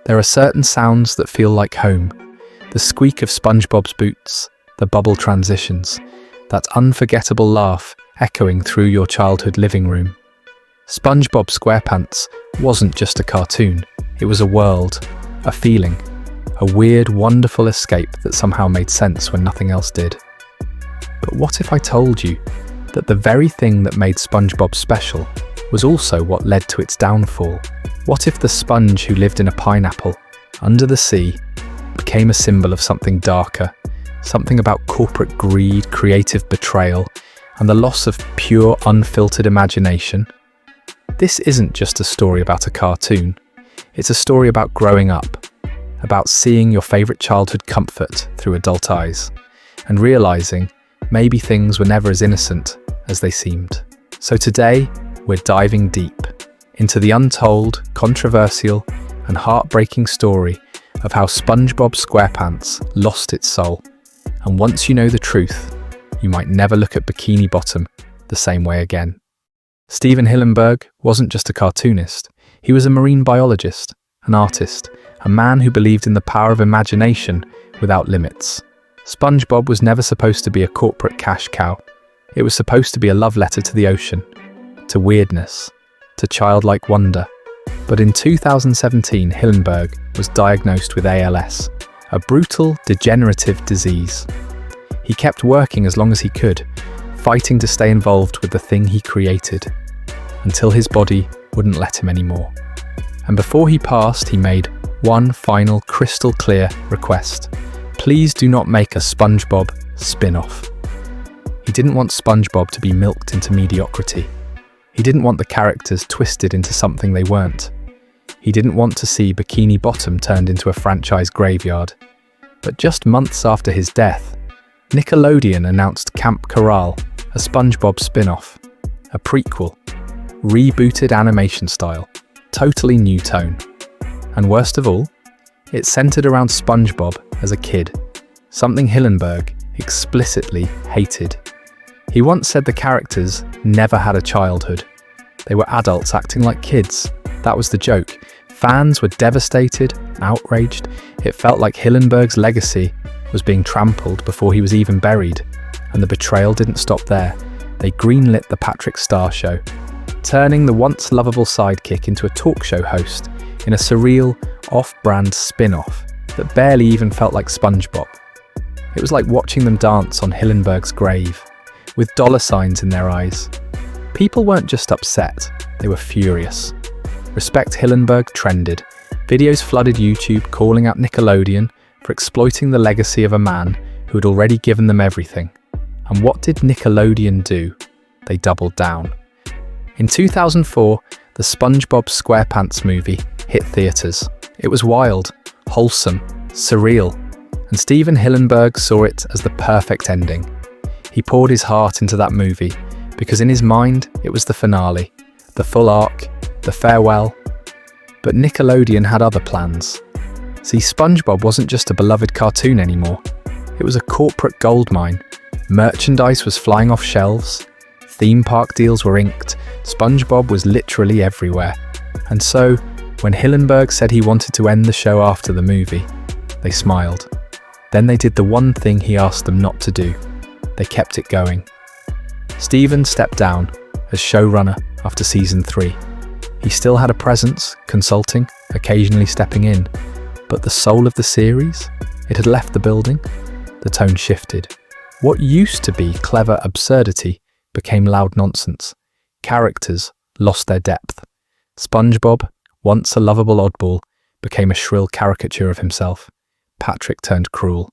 There are certain sounds that feel like home. The squeak of SpongeBob's boots, the bubble transitions, that unforgettable laugh echoing through your childhood living room. SpongeBob SquarePants wasn't just a cartoon, it was a world, a feeling, a weird, wonderful escape that somehow made sense when nothing else did. But what if I told you that the very thing that made SpongeBob special was also what led to its downfall? What if the sponge who lived in a pineapple, under the sea, became a symbol of something darker, something about corporate greed, creative betrayal, and the loss of pure, unfiltered imagination? This isn't just a story about a cartoon. It's a story about growing up, about seeing your favourite childhood comfort through adult eyes, and realising maybe things were never as innocent as they seemed. So today, we're diving deep into the untold, controversial, and heartbreaking story of how SpongeBob SquarePants lost its soul. And once you know the truth, you might never look at Bikini Bottom the same way again. Stephen Hillenburg wasn't just a cartoonist. He was a marine biologist, an artist, a man who believed in the power of imagination without limits. SpongeBob was never supposed to be a corporate cash cow. It was supposed to be a love letter to the ocean, to weirdness, to childlike wonder. But in 2017, Hillenburg was diagnosed with ALS, a brutal, degenerative disease. He kept working as long as he could, fighting to stay involved with the thing he created, until his body wouldn't let him anymore. And before he passed, he made one final crystal clear request. Please do not make a SpongeBob spin-off. He didn't want SpongeBob to be milked into mediocrity. He didn't want the characters twisted into something they weren't. He didn't want to see Bikini Bottom turned into a franchise graveyard. But just months after his death, Nickelodeon announced Camp Corral, a SpongeBob spin-off, a prequel, rebooted animation style, totally new tone. And worst of all, it centered around SpongeBob as a kid, something Hillenburg explicitly hated. He once said the characters never had a childhood. They were adults acting like kids. That was the joke. Fans were devastated, outraged. It felt like Hillenburg's legacy was being trampled before he was even buried. And the betrayal didn't stop there. They greenlit the Patrick Star Show, turning the once lovable sidekick into a talk show host in a surreal, off-brand spin-off that barely even felt like SpongeBob. It was like watching them dance on Hillenburg's grave, with dollar signs in their eyes. People weren't just upset, they were furious. Respect Hillenburg trended. Videos flooded YouTube calling out Nickelodeon for exploiting the legacy of a man who had already given them everything. And what did Nickelodeon do? They doubled down. In 2004, the SpongeBob SquarePants movie hit theaters. It was wild, wholesome, surreal, and Stephen Hillenburg saw it as the perfect ending. He poured his heart into that movie because in his mind it was the finale, the full arc, the farewell. But Nickelodeon had other plans. See, SpongeBob wasn't just a beloved cartoon anymore. It was a corporate goldmine. Merchandise was flying off shelves. Theme park deals were inked. SpongeBob was literally everywhere. And so, when Hillenburg said he wanted to end the show after the movie, they smiled. Then they did the one thing he asked them not to do. They kept it going. Stephen stepped down as showrunner after season 3. He still had a presence, consulting, occasionally stepping in. But the soul of the series? It had left the building. The tone shifted. What used to be clever absurdity became loud nonsense. Characters lost their depth. SpongeBob, once a lovable oddball, became a shrill caricature of himself. Patrick turned cruel.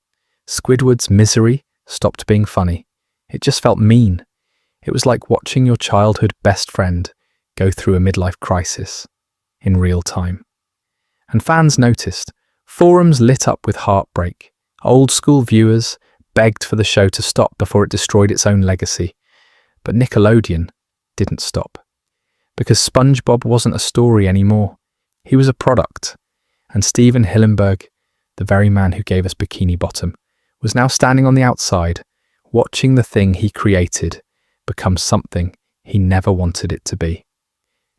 Squidward's misery stopped being funny. It just felt mean. It was like watching your childhood best friend go through a midlife crisis in real time. And fans noticed. Forums lit up with heartbreak. Old school viewers begged for the show to stop before it destroyed its own legacy. But Nickelodeon didn't stop. Because SpongeBob wasn't a story anymore. He was a product. And Stephen Hillenburg, the very man who gave us Bikini Bottom, was now standing on the outside, watching the thing he created become something he never wanted it to be.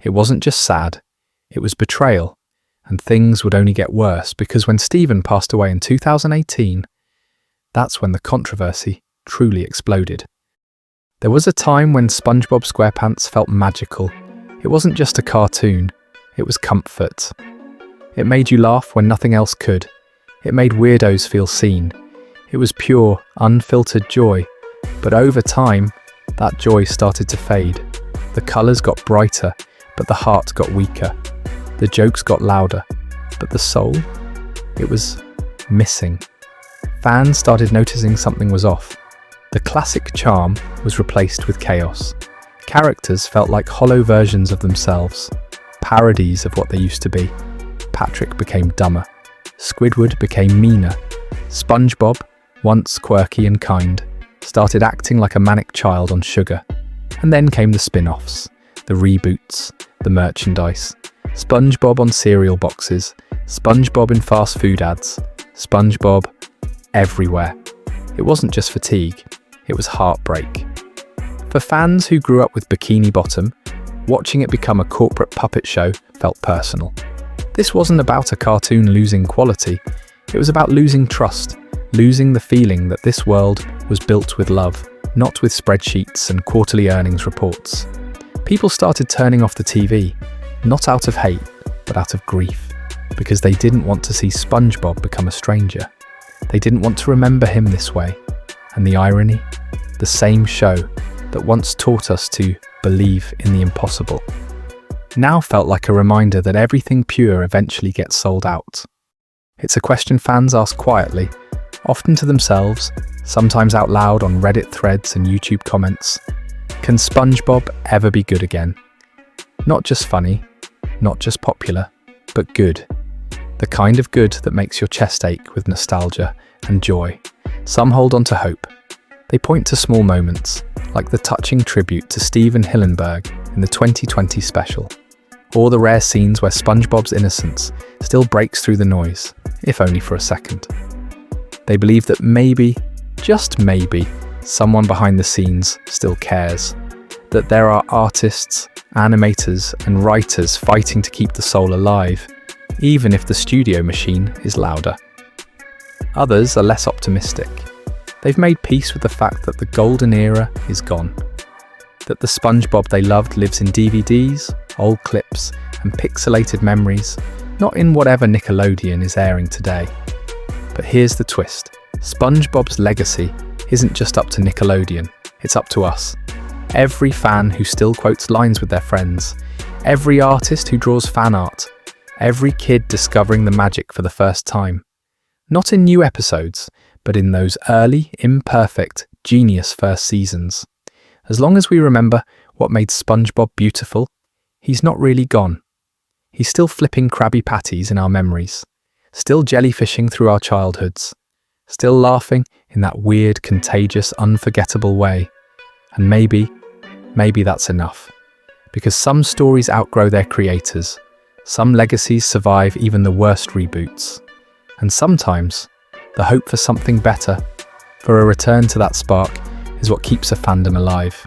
It wasn't just sad, it was betrayal, and things would only get worse because when Stephen passed away in 2018, that's when the controversy truly exploded. There was a time when SpongeBob SquarePants felt magical. It wasn't just a cartoon, it was comfort. It made you laugh when nothing else could. It made weirdos feel seen. It was pure, unfiltered joy. But over time, that joy started to fade. The colours got brighter, but the heart got weaker. The jokes got louder, but the soul, it was missing. Fans started noticing something was off. The classic charm was replaced with chaos. Characters felt like hollow versions of themselves, parodies of what they used to be. Patrick became dumber. Squidward became meaner. SpongeBob, once quirky and kind, started acting like a manic child on sugar. And then came the spin-offs, the reboots, the merchandise. SpongeBob on cereal boxes, SpongeBob in fast food ads, SpongeBob everywhere. It wasn't just fatigue, it was heartbreak. For fans who grew up with Bikini Bottom, watching it become a corporate puppet show felt personal. This wasn't about a cartoon losing quality, it was about losing trust, losing the feeling that this world was built with love, not with spreadsheets and quarterly earnings reports. People started turning off the TV, not out of hate, but out of grief, because they didn't want to see SpongeBob become a stranger. They didn't want to remember him this way. And the irony? The same show that once taught us to believe in the impossible now felt like a reminder that everything pure eventually gets sold out. It's a question fans ask quietly, often to themselves, sometimes out loud on Reddit threads and YouTube comments. Can SpongeBob ever be good again? Not just funny, not just popular, but good. The kind of good that makes your chest ache with nostalgia and joy. Some hold on to hope. They point to small moments, like the touching tribute to Stephen Hillenburg in the 2020 special, or the rare scenes where SpongeBob's innocence still breaks through the noise, if only for a second. They believe that maybe, just maybe, someone behind the scenes still cares, that there are artists, animators, and writers fighting to keep the soul alive, even if the studio machine is louder. Others are less optimistic. They've made peace with the fact that the golden era is gone, that the SpongeBob they loved lives in DVDs, old clips, and pixelated memories, not in whatever Nickelodeon is airing today. But here's the twist. SpongeBob's legacy isn't just up to Nickelodeon, it's up to us. Every fan who still quotes lines with their friends, every artist who draws fan art, every kid discovering the magic for the first time. Not in new episodes, but in those early, imperfect, genius first seasons. As long as we remember what made SpongeBob beautiful, he's not really gone. He's still flipping Krabby Patties in our memories, still jellyfishing through our childhoods, still laughing in that weird, contagious, unforgettable way. And maybe that's enough. Because some stories outgrow their creators, some legacies survive even the worst reboots. And sometimes, the hope for something better, for a return to that spark, is what keeps a fandom alive.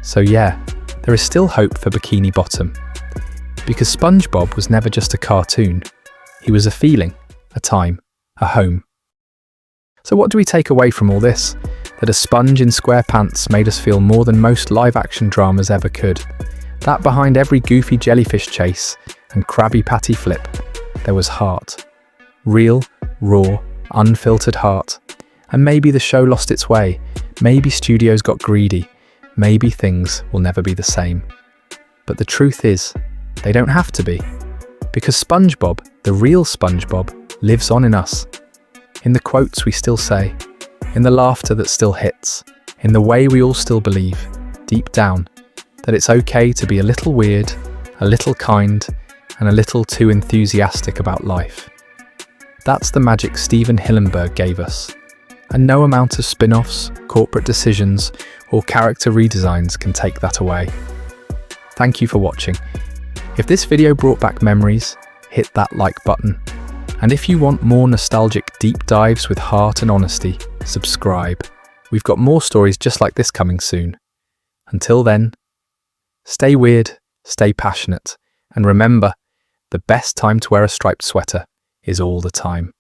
So yeah, there is still hope for Bikini Bottom. Because SpongeBob was never just a cartoon. He was a feeling, a time, a home. So what do we take away from all this? That a sponge in SquarePants made us feel more than most live-action dramas ever could. That behind every goofy jellyfish chase and Krabby Patty flip, there was heart. Real, raw, unfiltered heart. And maybe the show lost its way. Maybe studios got greedy. Maybe things will never be the same. But the truth is, they don't have to be. Because SpongeBob, the real SpongeBob, lives on in us. In the quotes we still say, in the laughter that still hits, in the way we all still believe, deep down, that it's okay to be a little weird, a little kind, and a little too enthusiastic about life. That's the magic Stephen Hillenburg gave us, and no amount of spin-offs, corporate decisions, or character redesigns can take that away. Thank you for watching. If this video brought back memories, hit that like button. And if you want more nostalgic deep dives with heart and honesty, subscribe. We've got more stories just like this coming soon. Until then, stay weird, stay passionate, and remember The best time to wear a striped sweater is all the time.